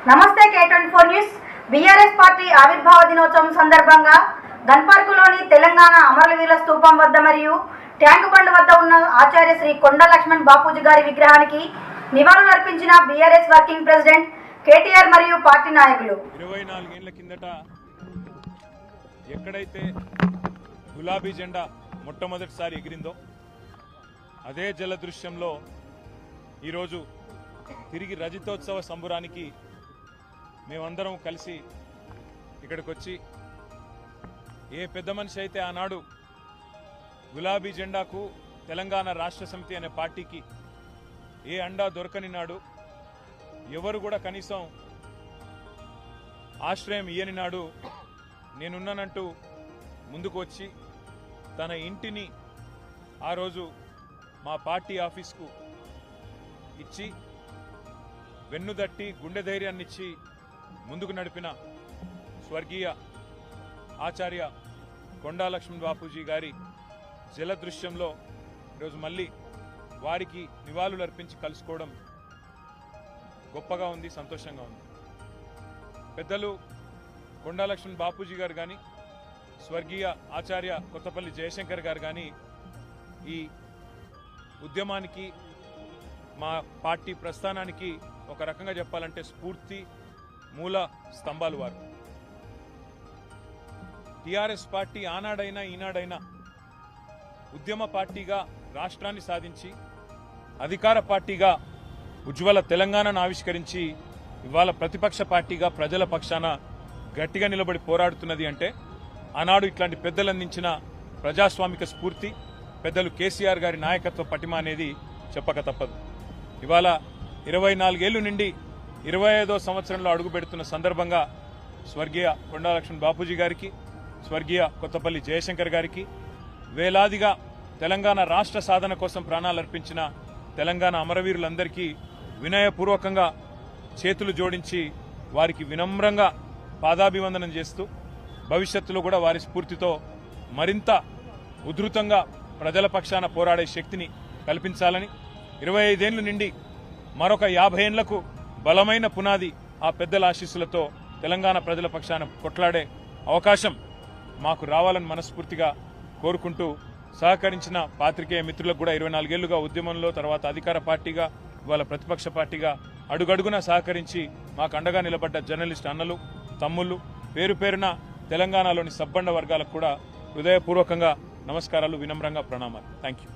నమస్తే K24 news. BRS party ఆవిర్భావ దినోత్సవం సందర్భంగా గన్పార్కులోని తెలంగాణ అమరవీరుల స్తూపం వద్ద మరియు ట్యాంకు బండ్ వద్ద ఉన్న ఆచార్య శ్రీ కొండ లక్ష్మణ్ బాపూజీ గారి విగ్రహానికి నివాళులర్పించిన బీఆర్ఎస్ వర్కింగ్ ప్రెసిడెంట్ కేటీఆర్ మరియు పార్టీ నాయకులు. 24 ఏళ్ల కిందట ఎక్కడైతే గులాబీ జెండా మొట్టమొదటిసారి ఎగిరిందో అదే జలదృశ్యంలో ఈరోజు తిరిగి రజతోత్సవ సంబరానికి మేమందరం కలిసి ఇక్కడికి వచ్చి ఏ పెద్ద మనిషి అయితే ఆనాడు గులాబీ జెండాకు తెలంగాణ రాష్ట్ర సమితి అనే పార్టీకి ఏ అండా దొరకని నాడు, ఎవరు కూడా కనీసం ఆశ్రయం ఇయ్యని నాడు నేనున్నానంటూ ముందుకు వచ్చి తన ఇంటిని ఆ రోజు మా పార్టీ ఆఫీస్కు ఇచ్చి వెన్నుదట్టి గుండె ధైర్యాన్నిచ్చి ముందుకు నడిపిన స్వర్గీయ ఆచార్య కొండా లక్ష్మణ్ బాపూజీ గారి జలదృశ్యంలో ఈరోజు మళ్ళీ వారికి నివాళులు అర్పించి కలుసుకోవడం గొప్పగా ఉంది, సంతోషంగా ఉంది. పెద్దలు కొండా లక్ష్మణ్ బాపూజీ గారు కానీ, స్వర్గీయ ఆచార్య కొత్తపల్లి జయశంకర్ గారు కానీ ఈ ఉద్యమానికి, మా పార్టీ ప్రస్థానానికి ఒక రకంగా చెప్పాలంటే స్ఫూర్తి మూల స్తంభాలు వారు. టీఆర్ఎస్ పార్టీ ఆనాడైనా ఈనాడైనా ఉద్యమ పార్టీగా రాష్ట్రాన్ని సాధించి అధికార పార్టీగా ఉజ్వల తెలంగాణను ఆవిష్కరించి ఇవాళ ప్రతిపక్ష పార్టీగా ప్రజల పక్షాన గట్టిగా నిలబడి పోరాడుతున్నది అంటే ఆనాడు ఇట్లాంటి పెద్దలు అందించిన ప్రజాస్వామిక స్ఫూర్తి, పెద్దలు కేసీఆర్ గారి నాయకత్వ పటిమ అనేది చెప్పక తప్పదు. ఇవాళ 24 ఏళ్లు నుండి 25వ సంవత్సరంలో అడుగు పెడుతున్న సందర్భంగా స్వర్గీయ కొండా లక్ష్మణ్ బాపూజీ గారికి, స్వర్గీయ కొత్తపల్లి జయశంకర్ గారికి, వేలాదిగా తెలంగాణ రాష్ట్ర సాధన కోసం ప్రాణాలు అర్పించిన తెలంగాణ అమరవీరులందరికీ వినయపూర్వకంగా చేతులు జోడించి వారికి వినమ్రంగా పాదాభివందనం చేస్తూ భవిష్యత్తులో కూడా వారి స్ఫూర్తితో మరింత ఉధృతంగా ప్రజల పక్షాన పోరాడే శక్తిని కల్పించాలని, 25 ఏళ్ల నుండి మరొక 50 ఏళ్లకు బలమైన పునాది ఆ పెద్దల ఆశీస్సులతో తెలంగాణ ప్రజల పక్షాన కొట్లాడే అవకాశం మాకు రావాలని మనస్ఫూర్తిగా కోరుకుంటూ సహకరించిన పాత్రికేయ మిత్రులకు కూడా 24 ఏళ్లుగా ఉద్యమంలో, తర్వాత అధికార పార్టీగా, ఇవాళ ప్రతిపక్ష పార్టీగా అడుగడుగునా సహకరించి మాకు అండగా నిలబడ్డ జర్నలిస్ట్ అన్నలు, తమ్ముళ్ళు, పేరు పేరున తెలంగాణలోని సబ్బండ వర్గాలకు కూడా హృదయపూర్వకంగా నమస్కారాలు, వినమ్రంగా ప్రణామాలు. Thank you.